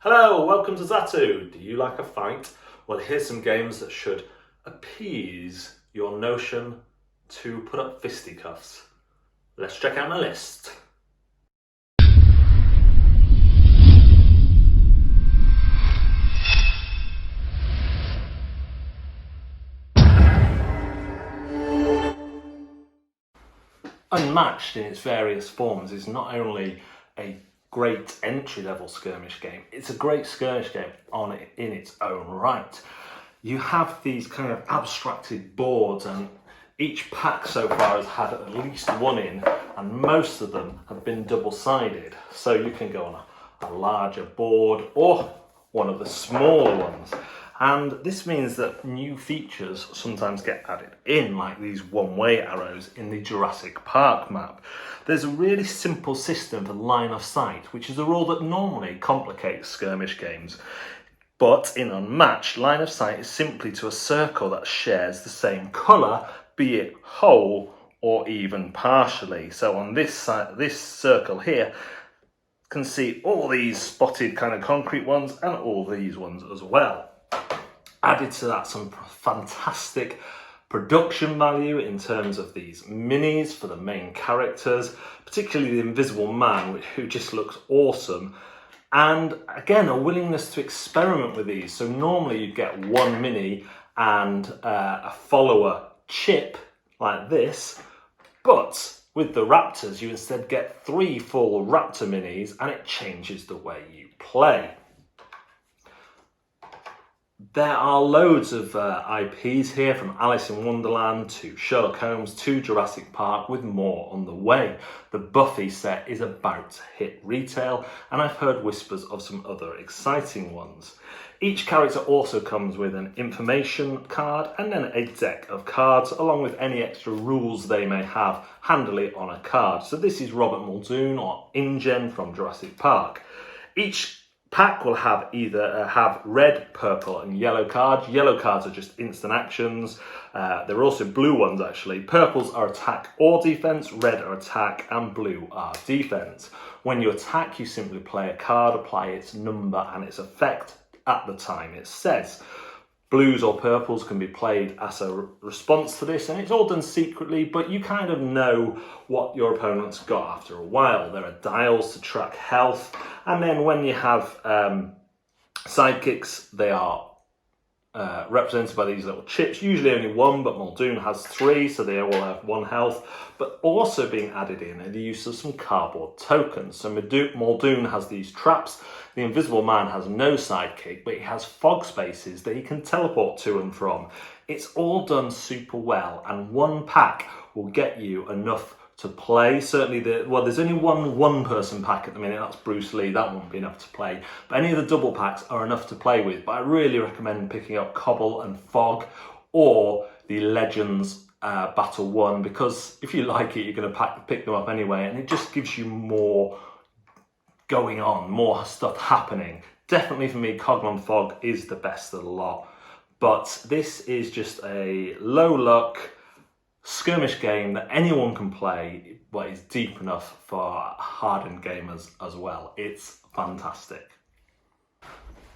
Hello, welcome to Zatu. Do you like a fight? Well, here's some games that should appease your notion to put up fisticuffs. Let's check out my list. Unmatched in its various forms is not only a great entry-level skirmish game, it's a great skirmish game in its own right. You have these kind of abstracted boards, and each pack so far has had at least one in, and most of them have been double-sided. So you can go on a larger board or one of the smaller ones. And this means that new features sometimes get added in, like these one-way arrows in the Jurassic Park map. There's a really simple system for line of sight, which is a rule that normally complicates skirmish games. But in Unmatched, line of sight is simply to a circle that shares the same colour, be it whole or even partially. So on this side, this circle here, can see all these spotted kind of concrete ones and all these ones as well. Added to that, some fantastic production value in terms of these minis for the main characters, particularly the Invisible Man, who just looks awesome. And again, a willingness to experiment with these. So normally you get one mini and a follower chip like this, but with the Raptors, you instead get 3 full Raptor minis, and it changes the way you play. There are loads of IPs here, from Alice in Wonderland to Sherlock Holmes to Jurassic Park, with more on the way. The Buffy set is about to hit retail, and I've heard whispers of some other exciting ones. Each character also comes with an information card and then a deck of cards, along with any extra rules they may have handily on a card. So this is Robert Muldoon or InGen from Jurassic Park. Each pack will have either red, purple and yellow cards. Yellow cards are just instant actions. There are also blue ones actually. Purples are attack or defense, red are attack and blue are defense. When you attack, you simply play a card, apply its number and its effect at the time it says. Blues or purples can be played as a response to this, and it's all done secretly, but you kind of know what your opponent's got after a while. There are dials to track health, and then when you have sidekicks, they are represented by these little chips, usually only one, but Muldoon has 3, so they all have 1 health. But also being added in are the use of some cardboard tokens. So Muldoon has these traps. The Invisible Man has no sidekick, but he has fog spaces that he can teleport to and from. It's all done super well, and one pack will get you enough to play. Certainly, there's only one person pack at the minute, that's Bruce Lee, that won't be enough to play. But any of the double packs are enough to play with. But I really recommend picking up Cobble and Fog or the Legends Battle 1, because if you like it, you're going to pick them up anyway, and it just gives you more going on, more stuff happening. Definitely for me, Cobble and Fog is the best of the lot. But this is just a low luck skirmish game that anyone can play, but is deep enough for hardened gamers as well. It's fantastic.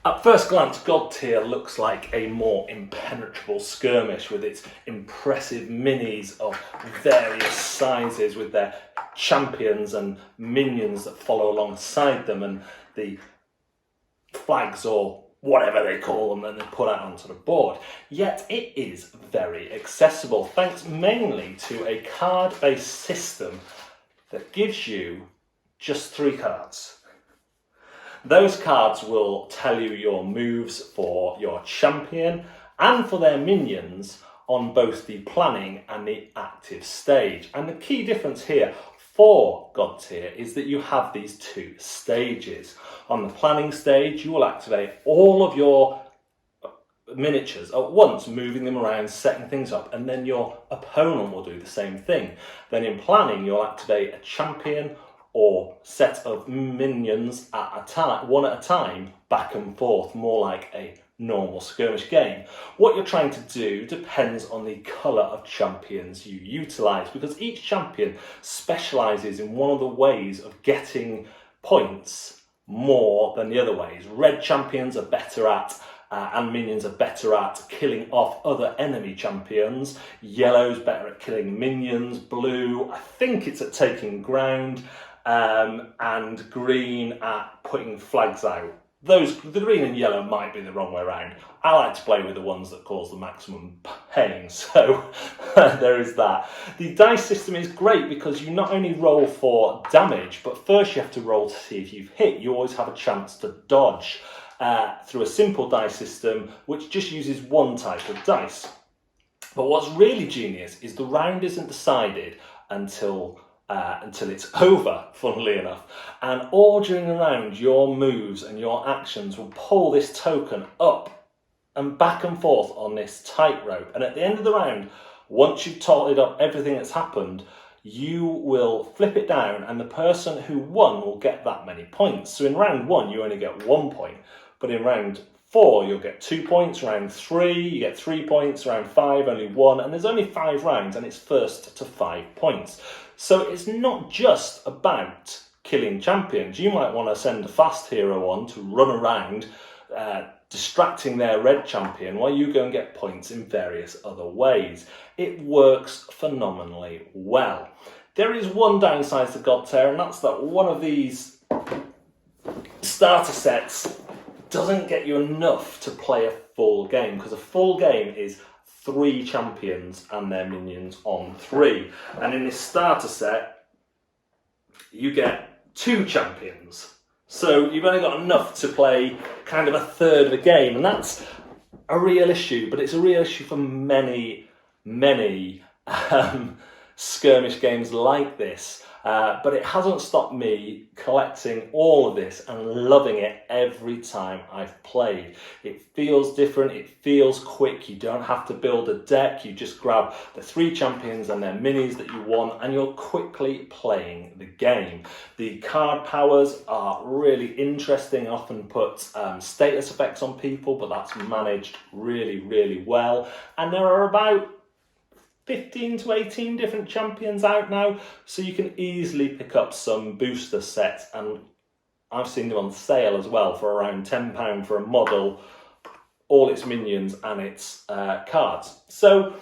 At first glance, God Tier looks like a more impenetrable skirmish with its impressive minis of various sizes, with their champions and minions that follow alongside them, and the flags or whatever they call them, and they put out onto the board. Yet it is very accessible, thanks mainly to a card-based system that gives you just 3 cards. Those cards will tell you your moves for your champion and for their minions on both the planning and the active stage. And the key difference here for God Tier is that you have these 2 stages. On the planning stage, you will activate all of your miniatures at once, moving them around, setting things up, and then your opponent will do the same thing. Then in planning, you'll activate a champion or set of minions one at a time, back and forth, more like a normal skirmish game. What you're trying to do depends on the colour of champions you utilise, because each champion specialises in one of the ways of getting points more than the other ways. Red champions are better at and minions are better at killing off other enemy champions. Yellow's better at killing minions. Blue, I think it's at taking ground. And green at putting flags out. The green and yellow might be the wrong way around. I like to play with the ones that cause the maximum pain, so there is that. The dice system is great because you not only roll for damage, but first you have to roll to see if you've hit. You always have a chance to dodge through a simple dice system, which just uses one type of dice. But what's really genius is the round isn't decided until it's over, funnily enough. And all during the round, your moves and your actions will pull this token up and back and forth on this tightrope. And at the end of the round, once you've totted up everything that's happened, you will flip it down and the person who won will get that many points. So in round 1, you only get 1 point. But in round 4, you'll get 2 points. Round 3, you get 3 points. Round 5, only 1. And there's only 5 rounds and it's first to 5 points. So it's not just about killing champions. You might want to send a fast hero on to run around distracting their red champion while you go and get points in various other ways. It works phenomenally well. There is one downside to God Tier, and that's that one of these starter sets doesn't get you enough to play a full game, because a full game is 3 champions and their minions on 3. And in this starter set, you get 2 champions. So you've only got enough to play kind of a third of a game. And that's a real issue, but it's a real issue for many skirmish games like this. But it hasn't stopped me collecting all of this and loving it every time I've played. It feels different, it feels quick, you don't have to build a deck, you just grab the 3 champions and their minis that you want and you're quickly playing the game. The card powers are really interesting, often put status effects on people, but that's managed really well. And there are about 15 to 18 different champions out now, so you can easily pick up some booster sets, and I've seen them on sale as well for around £10 for a model, all its minions and its cards. So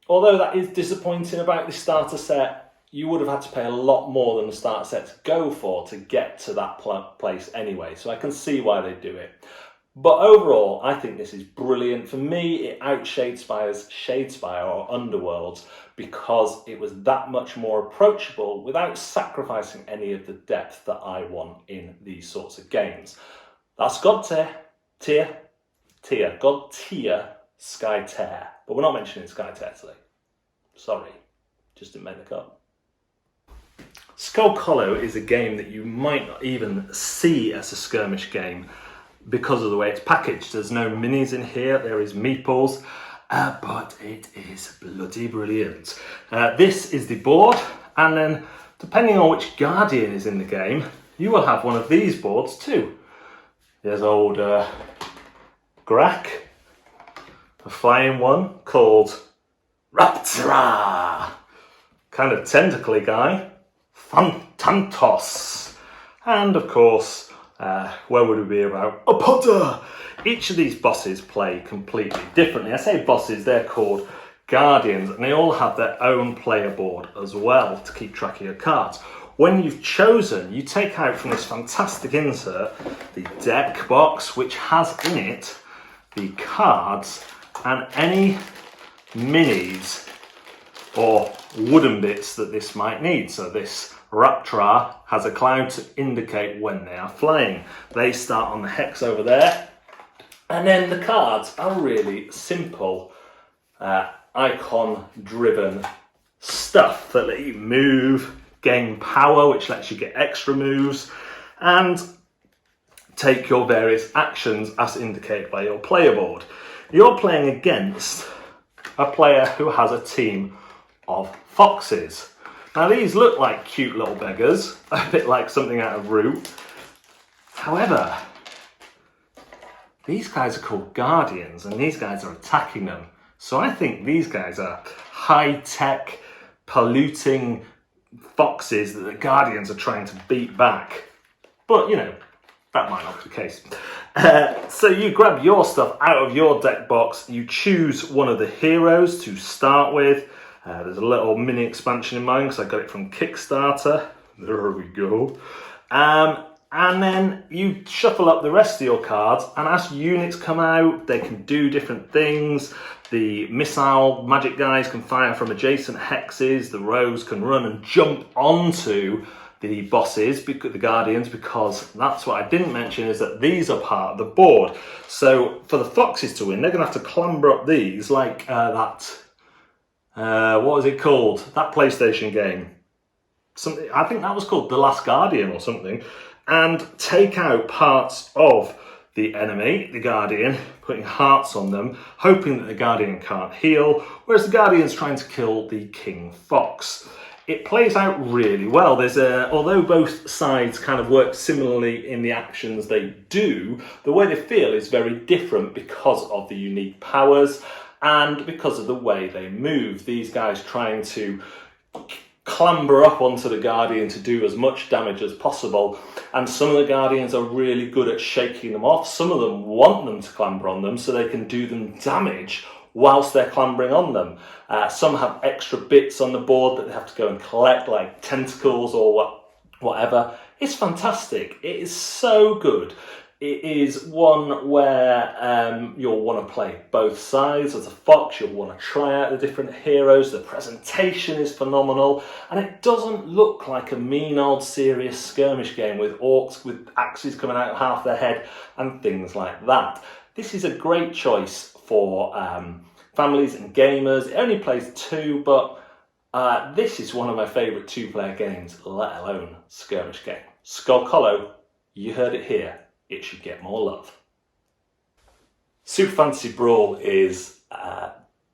although that is disappointing about the starter set, you would have had to pay a lot more than the starter set to go for to get to that place anyway, so I can see why they do it. But overall, I think this is brilliant. For me, it outshadespires Shadespire or Underworlds because it was that much more approachable without sacrificing any of the depth that I want in these sorts of games. That's God Tier, Sky Tier. But we're not mentioning Sky Tier today. Sorry, just didn't make the cut. Skull Hollow is a game that you might not even see as a skirmish game because of the way it's packaged. There's no minis in here, there is meeples, but it is bloody brilliant. This is the board, and then depending on which Guardian is in the game, you will have one of these boards too. There's old Grak, a flying one called Raptora, kind of tentacly guy, Fantantos, and of course, where would we be about? A Potter! Each of these bosses play completely differently. I say bosses, they're called Guardians, and they all have their own player board as well to keep track of your cards. When you've chosen, you take out from this fantastic insert the deck box, which has in it the cards and any minis or wooden bits that this might need. So this Raptora has a cloud to indicate when they are flying. They start on the hex over there, and then the cards are really simple icon-driven stuff that let you move, gain power, which lets you get extra moves, and take your various actions as indicated by your player board. You're playing against a player who has a team of foxes. Now these look like cute little beggars, a bit like something out of Root. However, these guys are called Guardians and these guys are attacking them. So I think these guys are high-tech, polluting foxes that the Guardians are trying to beat back. But, you know, That might not be the case. So you grab your stuff out of your deck box, you choose one of the heroes to start with. There's a little mini expansion in mine because I got it from Kickstarter. There we go. And then you shuffle up the rest of your cards, and as units come out, they can do different things. The missile magic guys can fire from adjacent hexes, the rogues can run and jump onto the bosses, the guardians, because that's what I didn't mention, is that these are part of the board. So for the foxes to win, they're going to have to clamber up these like what was it called? That PlayStation game. Something, I think that was called The Last Guardian or something. And take out parts of the enemy, the Guardian, putting hearts on them, hoping that the Guardian can't heal, whereas the Guardian's trying to kill the King Fox. It plays out really well. Although both sides kind of work similarly in the actions they do, the way they feel is very different because of the unique powers and because of the way they move. These guys trying to clamber up onto the Guardian to do as much damage as possible, and some of the Guardians are really good at shaking them off. Some of them want them to clamber on them so they can do them damage whilst they're clambering on them. Some have extra bits on the board that they have to go and collect, like tentacles or whatever. It's fantastic. It is so good. It is one where you'll want to play both sides. As a fox, you'll want to try out the different heroes. The presentation is phenomenal, and it doesn't look like a mean old serious skirmish game with orcs with axes coming out of half their head and things like that. This is a great choice for families and gamers. It only plays 2, but this is one of my favourite 2-player games, let alone skirmish game. Skull Hollow, you heard it here. It should get more love. Super Fantasy Brawl is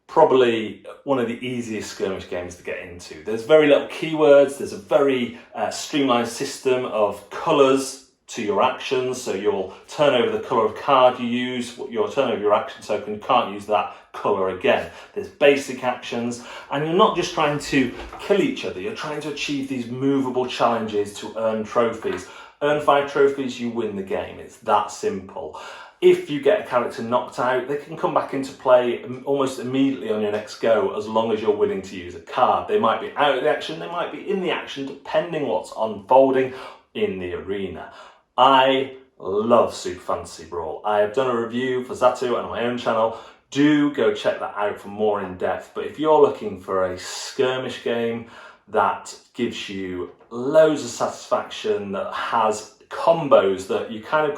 probably one of the easiest skirmish games to get into. There's very little keywords, there's a very streamlined system of colours to your actions, so you'll turn over the colour of card you use, you'll turn over your action token, you can't use that colour again. There's basic actions, and you're not just trying to kill each other, you're trying to achieve these movable challenges to earn trophies. Earn 5 trophies, you win the game. It's that simple. If you get a character knocked out, they can come back into play almost immediately on your next go, as long as you're willing to use a card. They might be out of the action, they might be in the action, depending what's unfolding in the arena. I love Super Fantasy Brawl. I have done a review for Zatu and on my own channel. Do go check that out for more in depth. But if you're looking for a skirmish game that gives you loads of satisfaction, that has combos that you can't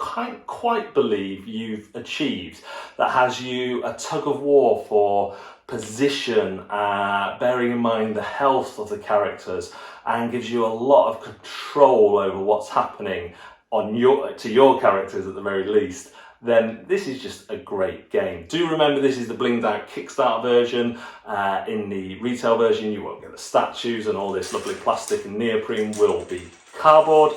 quite believe you've achieved, that has you a tug of war for position, bearing in mind the health of the characters, and gives you a lot of control over what's happening to your characters at the very least, then this is just a great game. Do remember, this is the blinged out Kickstarter version. In the retail version, you won't get the statues, and all this lovely plastic and neoprene will be cardboard.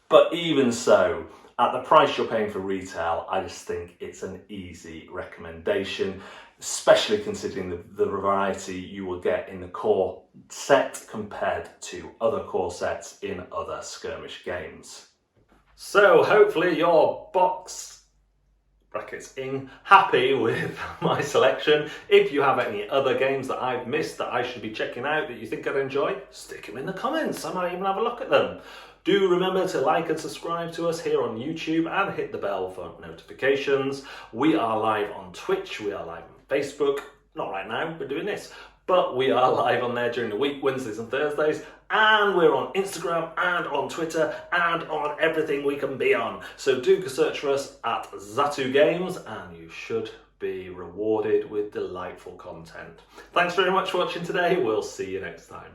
But even so, at the price you're paying for retail, I just think it's an easy recommendation, especially considering the variety you will get in the core set compared to other core sets in other skirmish games. So hopefully your box brackets in happy with my selection. If you have any other games that I've missed that I should be checking out that you think I'd enjoy, stick them in the comments. I might even have a look at them. Do remember to like and subscribe to us here on YouTube and hit the bell for notifications. We are live on Twitch, we are live on Facebook. Not right now, we're doing this. But we are live on there during the week, Wednesdays and Thursdays. And we're on Instagram and on Twitter and on everything we can be on. So do search for us at Zatu Games and you should be rewarded with delightful content. Thanks very much for watching today. We'll see you next time.